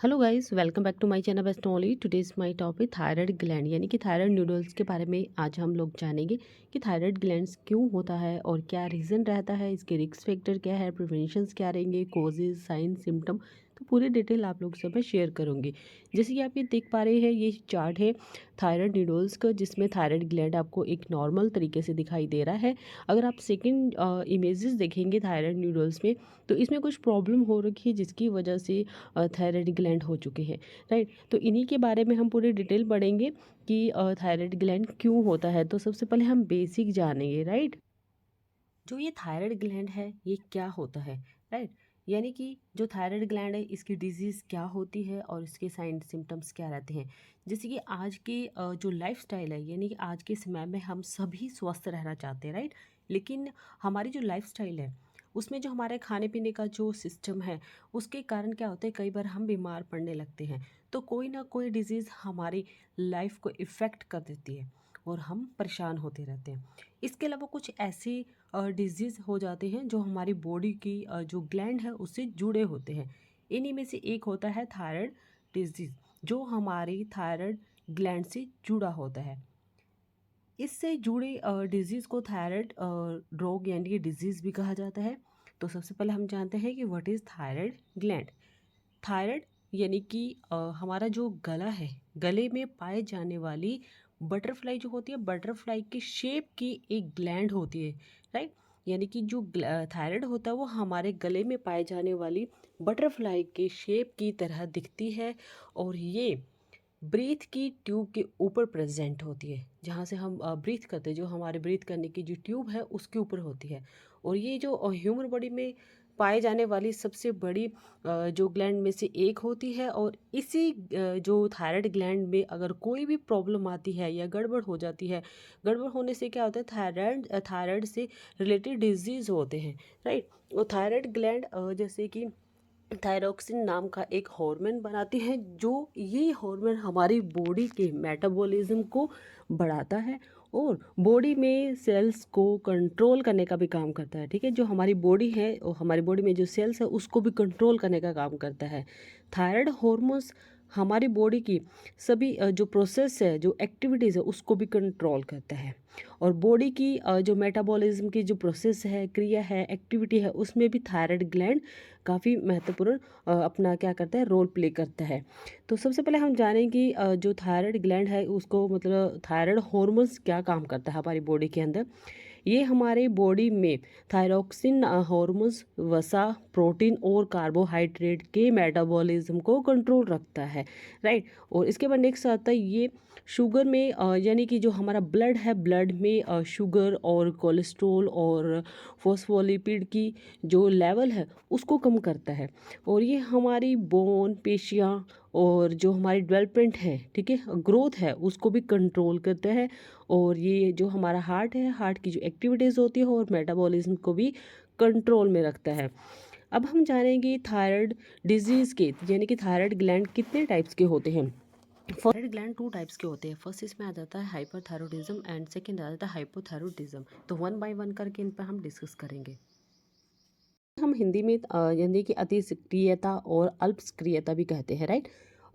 Hello guys, welcome back to my channel best only. Today's my topic thyroid gland यानी कि thyroid noodles के बारे में आज हम लोग जानेंगे कि थायराइड ग्लैंड्स क्यों होता है और क्या रीज़न रहता है, इसके रिस्क फैक्टर क्या है, प्रिवेंशंस क्या रहेंगे, कोजेज, साइन, सिम्टम। तो पूरी डिटेल आप लोग से मैं शेयर करूंगी। जैसे कि आप ये देख पा रहे हैं, ये चार्ट है थायराइड न्यूडल्स का, जिसमें थायराइड ग्लैंड आपको एक नॉर्मल तरीके से दिखाई दे रहा है। अगर आप सेकेंड इमेजेस देखेंगे थायराइड न्यूडल्स में, तो इसमें कुछ प्रॉब्लम हो रखी है जिसकी वजह से थायराइड ग्लैंड हो चुके हैं। राइट, तो इन्हीं के बारे में हम पूरी डिटेल पढ़ेंगे कि थायराइड ग्लैंड क्यों होता है। तो सबसे पहले हम बेसिक जानेंगे। राइट, जो ये थायराइड ग्लैंड है ये क्या होता है। राइट, यानी कि जो थायराइड ग्लैंड है इसकी डिजीज़ क्या होती है और इसके साइन सिम्टम्स क्या रहते हैं। जैसे कि आज के जो लाइफस्टाइल है, यानी कि आज के समय में हम सभी स्वस्थ रहना चाहते हैं। राइट, लेकिन हमारी जो लाइफस्टाइल है उसमें जो हमारे खाने पीने का जो सिस्टम है उसके कारण क्या होता है, कई बार हम बीमार पड़ने लगते हैं। तो कोई ना कोई डिजीज़ हमारी लाइफ को इफ़ेक्ट कर देती है और हम परेशान होते रहते हैं। इसके अलावा कुछ ऐसी डिजीज़ हो जाते हैं जो हमारी बॉडी की जो ग्लैंड है उससे जुड़े होते हैं। इन्हीं में से एक होता है थायराइड डिजीज़, जो हमारी थायराइड ग्लैंड से जुड़ा होता है। इससे जुड़ी डिजीज़ को थायराइड रोग यानी कि डिजीज़ भी कहा जाता है। तो सबसे पहले हम जानते हैं कि what is thyroid gland. Thyroid यानी कि हमारा जो गला है, गले में पाए जाने वाली बटरफ्लाई जो होती है, बटरफ्लाई की शेप की एक ग्लैंड होती है। राइट, यानी कि जो थायराइड होता है वो हमारे गले में पाए जाने वाली बटरफ्लाई के शेप की तरह दिखती है। और ये ब्रीथ की ट्यूब के ऊपर प्रेजेंट होती है, जहाँ से हम ब्रीथ करते हैं, जो हमारे ब्रीथ करने की जो ट्यूब है उसके ऊपर होती है। और ये जो ह्यूमन बॉडी में पाए जाने वाली सबसे बड़ी जो ग्लैंड में से एक होती है। और इसी जो थायराइड ग्लैंड में अगर कोई भी प्रॉब्लम आती है या गड़बड़ हो जाती है, गड़बड़ होने से क्या होता है, थायराइड से रिलेटेड डिजीज़ होते हैं। राइट, और थायराइड ग्लैंड जैसे कि थायरोक्सिन नाम का एक हार्मोन बनाती है, जो ये हार्मोन हमारी बॉडी के मेटाबॉलिज्म को बढ़ाता है और बॉडी में सेल्स को कंट्रोल करने का भी काम करता है। ठीक है, जो हमारी बॉडी है और हमारी बॉडी में जो सेल्स है उसको भी कंट्रोल करने का काम करता है। थायराइड हार्मोन्स हमारी बॉडी की सभी जो प्रोसेस है, जो एक्टिविटीज़ है उसको भी कंट्रोल करता है। और बॉडी की जो मेटाबॉलिज्म की जो प्रोसेस है, क्रिया है, एक्टिविटी है, उसमें भी थायराइड ग्लैंड काफ़ी महत्वपूर्ण अपना क्या करता है, रोल प्ले करता है। तो सबसे पहले हम जानें कि जो थायराइड ग्लैंड है उसको मतलब थायराइड हार्मोन्स क्या काम करता है हमारी बॉडी के अंदर। ये हमारे बॉडी में थायरोक्सिन हार्मोन्स वसा, प्रोटीन और कार्बोहाइड्रेट के मेटाबॉलिज्म को कंट्रोल रखता है। राइट, और इसके बाद नेक्स्ट आता है ये शुगर में यानी कि जो हमारा ब्लड है, ब्लड में शुगर और कोलेस्ट्रॉल और फॉस्फोलिपिड की जो लेवल है उसको कम करता है। और ये हमारी बोन, पेशियाँ और जो हमारी डेवलपमेंट है, ठीक है, ग्रोथ है, उसको भी कंट्रोल करता है। और ये जो हमारा हार्ट है, हार्ट की जो एक्टिविटीज़ होती है और मेटाबॉलिज्म को भी कंट्रोल में रखता है। अब हम जानेंगे थायराइड डिजीज़ के यानी कि थायराइड ग्लैंड कितने टाइप्स के होते हैं। थायराइड ग्लैंड टू टाइप्स के होते हैं। फर्स्ट इसमें आ जाता है हाइपरथायरॉयडिज्म एंड सेकंड आ जाता है हाइपोथायरॉयडिज्म। तो वन बाय वन करके इन पर हम डिस्कस करेंगे। हम हिंदी में यानी कि अति सक्रियता और अल्प सक्रियता भी कहते हैं। राइट,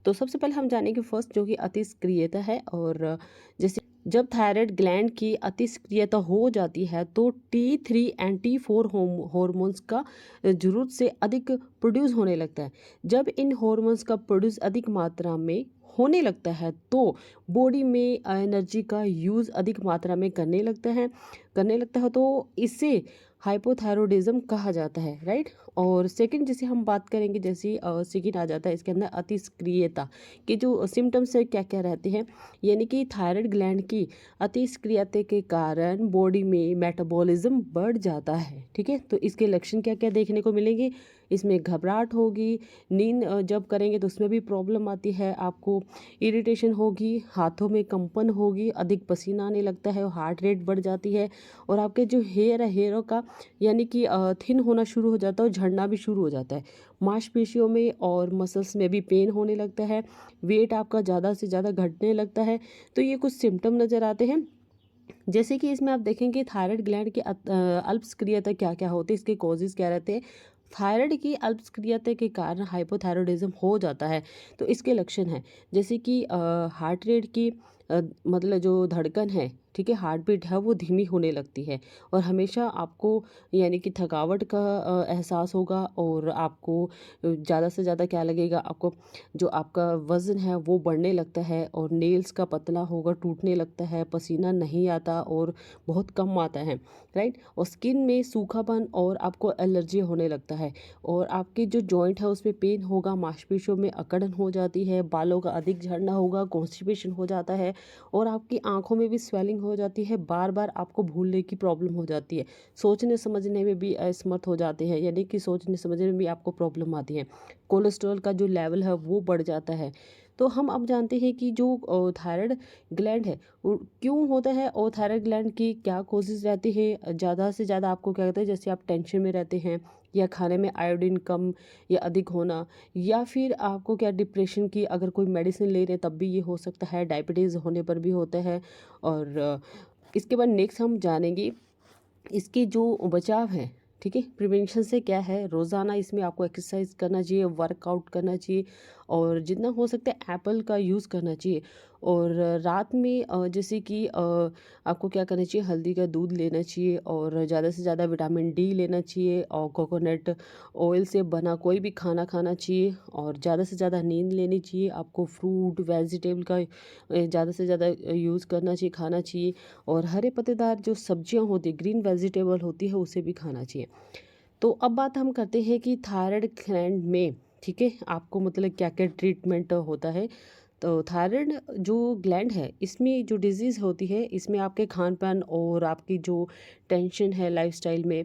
तो सबसे पहले हम जानेंगे फर्स्ट जो कि अति सक्रियता है। और जैसे जब थायराइड ग्लैंड की अति सक्रियता हो जाती है तो T3 एंड T4 हार्मोन्स का जरूरत से अधिक प्रोड्यूस होने लगता है। जब इन हार्मोन्स का प्रोड्यूस अधिक मात्रा में होने लगता है तो बॉडी में एनर्जी का यूज़ अधिक मात्रा में करने लगता है तो इसे हाइपोथायरॉयडिज्म कहा जाता है। राइट, और सेकंड जैसे हम बात करेंगे, जैसे सेकंड आ जाता है इसके अंदर अति सक्रियता के जो सिम्टम्स है क्या क्या रहते हैं। यानी कि थायराइड ग्लैंड की अति सक्रियता के कारण बॉडी में मेटाबॉलिज्म बढ़ जाता है। ठीक है, तो इसके लक्षण क्या क्या देखने को मिलेंगे। इसमें घबराहट होगी, नींद जब करेंगे तो उसमें भी प्रॉब्लम आती है, आपको इरिटेशन होगी, हाथों में कंपन होगी, अधिक पसीना आने लगता है और हार्ट रेट बढ़ जाती है। और आपके जो हेयर है, हेयरों का यानी कि थिन होना शुरू हो जाता है और झड़ना भी शुरू हो जाता है। मांसपेशियों में और मसल्स में भी पेन होने लगता है। वेट आपका ज़्यादा से ज़्यादा घटने लगता है। तो ये कुछ सिम्टम नज़र आते हैं। जैसे कि इसमें आप देखेंगे थायराइड ग्लैंड की अल्प सक्रियता क्या क्या होती है, इसके कॉजेज़ क्या रहते हैं। थायराइड की अल्पक्रियाता के कारण हाइपोथायरॉयडिज्म हो जाता है। तो इसके लक्षण हैं जैसे कि हार्ट रेट की मतलब जो धड़कन है, ठीक है, हार्ट बीट है वो धीमी होने लगती है और हमेशा आपको यानी कि थकावट का एहसास होगा और आपको ज़्यादा से ज़्यादा क्या लगेगा, आपको जो आपका वज़न है वो बढ़ने लगता है और नेल्स का पतला होगा, टूटने लगता है, पसीना नहीं आता और बहुत कम आता है, राइट। और स्किन में सूखापन और आपको एलर्जी होने लगता है और आपकी जो जॉइंट है उसमें पेन होगा, मांसपेशियों में अकड़न हो जाती है, बालों का अधिक झड़ना होगा, कॉन्स्टिपेशन हो जाता है और आपकी आंखों में भी स्वेलिंग हो जाती है, बार बार आपको भूलने की प्रॉब्लम हो जाती है, सोचने समझने में भी असमर्थ हो जाते हैं, यानी कि सोचने समझने में भी आपको प्रॉब्लम आती है, कोलेस्ट्रॉल का जो लेवल है वो बढ़ जाता है। तो हम अब जानते हैं कि जो थायराइड ग्लैंड है वो क्यों होता है और थायराइड ग्लैंड की क्या कोशिश रहती है। ज़्यादा से ज़्यादा आपको क्या कहते हैं, जैसे आप टेंशन में रहते हैं या खाने में आयोडीन कम या अधिक होना, या फिर आपको क्या डिप्रेशन की अगर कोई मेडिसिन ले रहे हैं तब भी ये हो सकता है, डायबिटीज़ होने पर भी होता है। और इसके बाद नेक्स्ट हम जानेंगे इसकी जो बचाव है, ठीक है, प्रिवेंशन से क्या है। रोज़ाना इसमें आपको एक्सरसाइज करना चाहिए, वर्कआउट करना चाहिए और जितना हो सकता है एप्पल का यूज़ करना चाहिए। और रात में जैसे कि आपको क्या करना चाहिए, हल्दी का दूध लेना चाहिए और ज़्यादा से ज़्यादा विटामिन डी लेना चाहिए और कोकोनट ऑयल से बना कोई भी खाना खाना चाहिए और ज़्यादा से ज़्यादा नींद लेनी चाहिए। आपको फ्रूट वेजिटेबल का ज़्यादा से ज़्यादा यूज़ करना चाहिए, खाना चाहिए और हरे पत्तेदार जो सब्जियां होती है, ग्रीन वेजिटेबल होती है, उसे भी खाना चाहिए। तो अब बात हम करते हैं कि थायराइड ग्लैंड में, ठीक है, आपको मतलब क्या क्या ट्रीटमेंट होता है। तो थायराइड जो ग्लैंड है इसमें जो डिजीज़ होती है इसमें आपके खान पान और आपकी जो टेंशन है लाइफस्टाइल में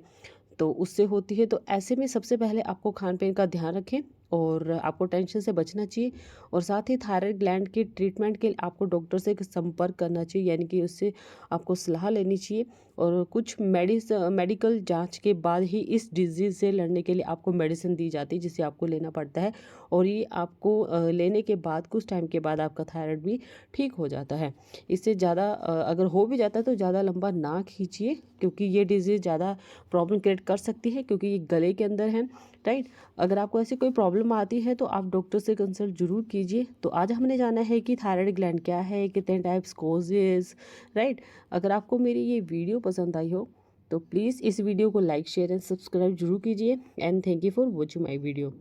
तो उससे होती है। तो ऐसे में सबसे पहले आपको खान पान का ध्यान रखें और आपको टेंशन से बचना चाहिए और साथ ही थायराइड ग्लैंड के ट्रीटमेंट के लिए आपको डॉक्टर से संपर्क करना चाहिए, यानी कि उससे आपको सलाह लेनी चाहिए और कुछ मेडिकल जांच के बाद ही इस डिजीज़ से लड़ने के लिए आपको मेडिसिन दी जाती है जिसे आपको लेना पड़ता है और ये आपको लेने के बाद कुछ टाइम के बाद आपका थायराइड भी ठीक हो जाता है। इससे ज़्यादा अगर हो भी जाता है तो ज़्यादा लंबा ना खींचिए क्योंकि ये डिजीज़ ज़्यादा प्रॉब्लम क्रिएट कर सकती है क्योंकि ये गले के अंदर है, राइट। अगर आपको ऐसी कोई प्रॉब्लम आती है तो आप डॉक्टर से कंसल्ट जरूर कीजिए। तो आज हमने जाना है कि थायराइड ग्लैंड क्या है, कितने टाइप्स कोजेज, राइट। अगर आपको मेरी ये वीडियो पसंद आई हो तो प्लीज़ इस वीडियो को लाइक शेयर एंड सब्सक्राइब जरूर कीजिए and thank you for watching my video.